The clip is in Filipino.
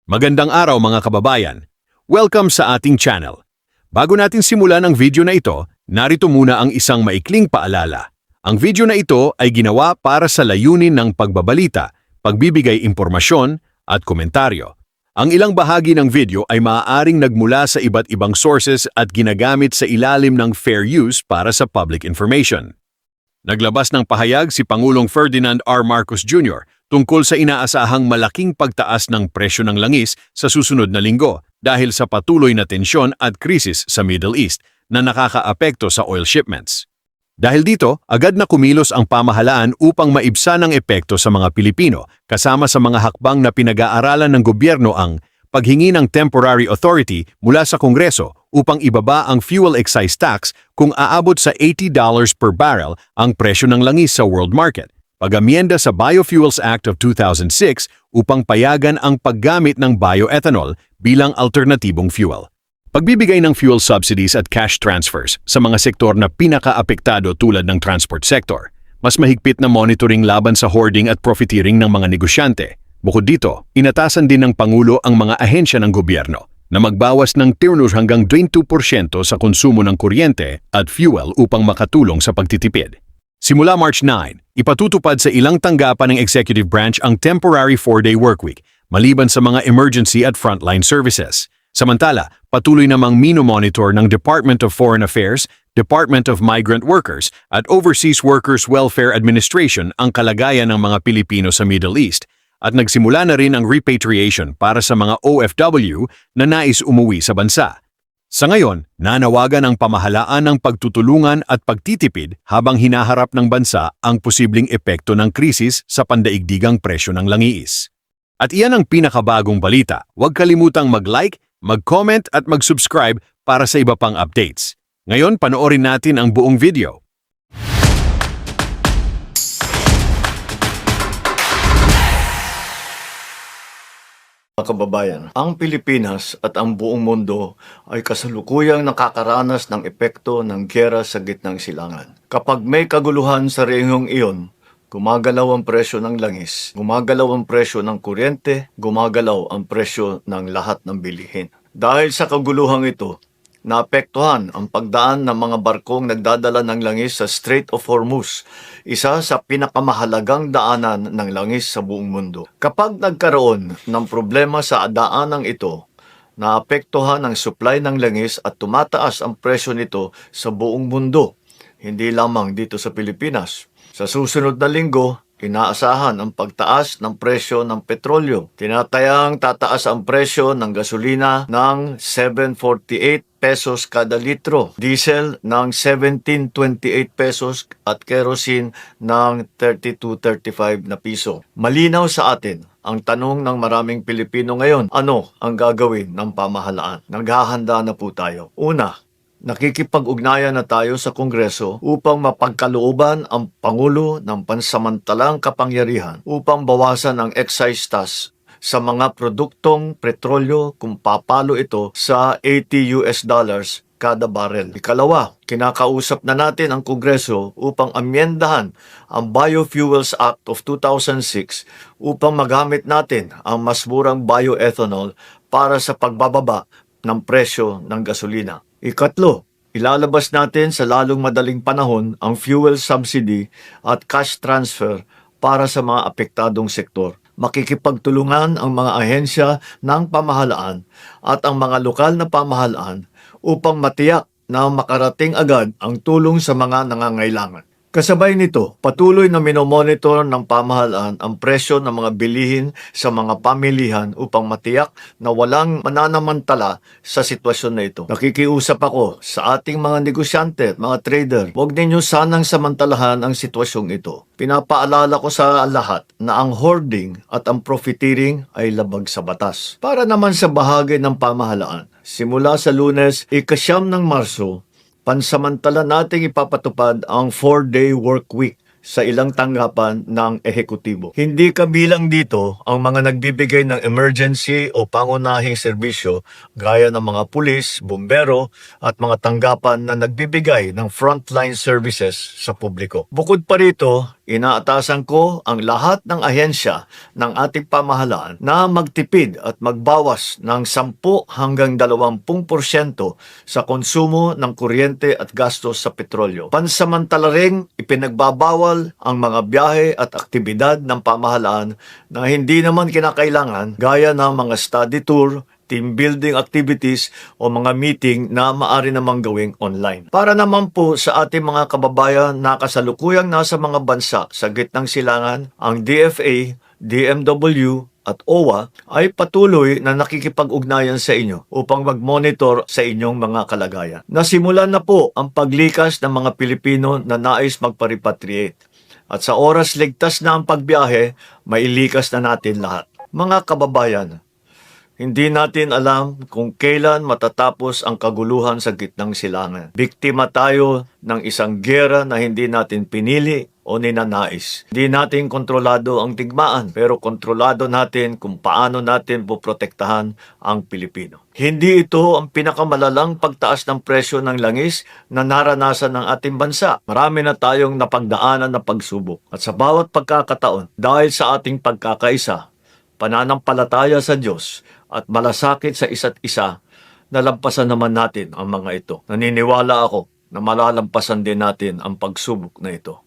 Magandang araw mga kababayan. Welcome sa ating channel. Bago natin simulan ang video na ito, narito muna ang isang maikling paalala. Ang video na ito ay ginawa para sa layunin ng pagbabalita, pagbibigay impormasyon at komentaryo. Ang ilang bahagi ng video ay maaaring nagmula sa iba't ibang sources at ginagamit sa ilalim ng fair use para sa public information. Naglabas ng pahayag si Pangulong Ferdinand R. Marcos Jr. tungkol sa inaasahang malaking pagtaas ng presyo ng langis sa susunod na linggo dahil sa patuloy na tensyon at krisis sa Middle East na nakakaapekto sa oil shipments. Dahil dito, agad na kumilos ang pamahalaan upang maibsan ang epekto sa mga Pilipino kasama sa mga hakbang na pinag-aaralan ng gobyerno ang paghingi ng temporary authority mula sa Kongreso upang ibaba ang fuel excise tax kung aabot sa $80 per barrel ang presyo ng langis sa world market. Pag-amyenda sa Biofuels Act of 2006 upang payagan ang paggamit ng bioethanol bilang alternatibong fuel. Pagbibigay ng fuel subsidies at cash transfers sa mga sektor na pinakaapektado tulad ng transport sector. Mas mahigpit na monitoring laban sa hoarding at profiteering ng mga negosyante. Bukod dito, inatasan din ng Pangulo ang mga ahensya ng gobyerno na magbawas ng tirnos hanggang 22% sa konsumo ng kuryente at fuel upang makatulong sa pagtitipid. Simula March 9, ipatutupad sa ilang tanggapan ng executive branch ang temporary 4-day workweek maliban sa mga emergency at frontline services. Samantala, patuloy namang minomonitor ng Department of Foreign Affairs, Department of Migrant Workers at Overseas Workers Welfare Administration ang kalagayan ng mga Pilipino sa Middle East at nagsimula na rin ang repatriation para sa mga OFW na nais umuwi sa bansa. Sa ngayon, nanawagan ang pamahalaan ng pagtutulungan at pagtitipid habang hinaharap ng bansa ang posibleng epekto ng krisis sa pandaigdigang presyo ng langis. At iyan ang pinakabagong balita. Huwag kalimutang mag-like, mag-comment at mag-subscribe para sa iba pang updates. Ngayon, panoorin natin ang buong video. Mga kababayan, ang Pilipinas at ang buong mundo ay kasalukuyang nakakaranas ng epekto ng giyera sa gitnang silangan. Kapag may kaguluhan sa rehiyong iyon, gumagalaw ang presyo ng langis, gumagalaw ang presyo ng kuryente, gumagalaw ang presyo ng lahat ng bilihin. Dahil sa kaguluhang ito, naapektuhan ang pagdaan ng mga barkong nagdadala ng langis sa Strait of Hormuz, isa sa pinakamahalagang daanan ng langis sa buong mundo. Kapag nagkaroon ng problema sa daanang ito, naapektuhan ang supply ng langis at tumataas ang presyo nito sa buong mundo, hindi lamang dito sa Pilipinas. Sa susunod na linggo, inaasahan ang pagtaas ng presyo ng petrolyo. Tinatayang tataas ang presyo ng gasolina ng 7.48 pesos kada litro, diesel ng 17.28 pesos at kerosene ng 32.35 na piso. Malinaw sa atin ang tanong ng maraming Pilipino ngayon, ano ang gagawin ng pamahalaan? Naghahanda na po tayo. Una, nakikipag-ugnayan na tayo sa Kongreso upang mapagkalooban ang Pangulo ng pansamantalang kapangyarihan upang bawasan ang excise tax sa mga produktong petrolyo kung papalo ito sa $80 kada barrel. Ikalawa, kinakausap na natin ang Kongreso upang amyendahan ang Biofuels Act of 2006 upang magamit natin ang mas murang bioethanol para sa pagbababa ng presyo ng gasolina. Ikatlo, ilalabas natin sa lalong madaling panahon ang fuel subsidy at cash transfer para sa mga apektadong sektor. Makikipagtulungan ang mga ahensya ng pamahalaan at ang mga lokal na pamahalaan upang matiyak na makarating agad ang tulong sa mga nangangailangan. Kasabay nito, patuloy na minomonitor ng pamahalaan ang presyo ng mga bilihin sa mga pamilihan upang matiyak na walang mananamantala sa sitwasyon na ito. Nakikiusap ako sa ating mga negosyante at mga trader, huwag ninyo sanang samantalahan ang sitwasyong ito. Pinapaalala ko sa lahat na ang hoarding at ang profiteering ay labag sa batas. Para naman sa bahagi ng pamahalaan, simula sa Lunes, 9 ng Marso, pansamantala nating ipapatupad ang 4-day work week sa ilang tanggapan ng ehekutibo. Hindi kabilang dito ang mga nagbibigay ng emergency o pangunahing serbisyo gaya ng mga pulis, bumbero at mga tanggapan na nagbibigay ng frontline services sa publiko. Bukod pa rito, Inaatasan ko ang lahat ng ahensya ng ating pamahalaan na magtipid at magbawas ng 10 hanggang 20% sa konsumo ng kuryente at gastos sa petrolyo. Pansamantala ring ipinagbabawal ang mga biyahe at aktibidad ng pamahalaan na hindi naman kinakailangan gaya ng mga study tour, team building activities o mga meeting na maaari namang gawing online. Para naman po sa ating mga kababayan na kasalukuyang nasa mga bansa sa gitnang silangan, ang DFA, DMW at OWA ay patuloy na nakikipag-ugnayan sa inyo upang mag-monitor sa inyong mga kalagayan. Nasimulan na po ang paglikas ng mga Pilipino na nais magpa-repatriate. At sa oras ligtas na ang pagbiyahe, mailikas na natin lahat. Mga kababayan, hindi natin alam kung kailan matatapos ang kaguluhan sa gitnang silangan. Biktima tayo ng isang giyera na hindi natin pinili o ninanais. Hindi natin kontrolado ang digmaan, pero kontrolado natin kung paano natin poprotektahan ang Pilipino. Hindi ito ang pinakamalalang pagtaas ng presyo ng langis na naranasan ng ating bansa. Marami na tayong napagdaanan na pagsubok. At sa bawat pagkakataon, dahil sa ating pagkakaisa, pananampalataya sa Diyos at malasakit sa isa't isa, nalampasan naman natin ang mga ito. Naniniwala ako na malalampasan din natin ang pagsubok na ito.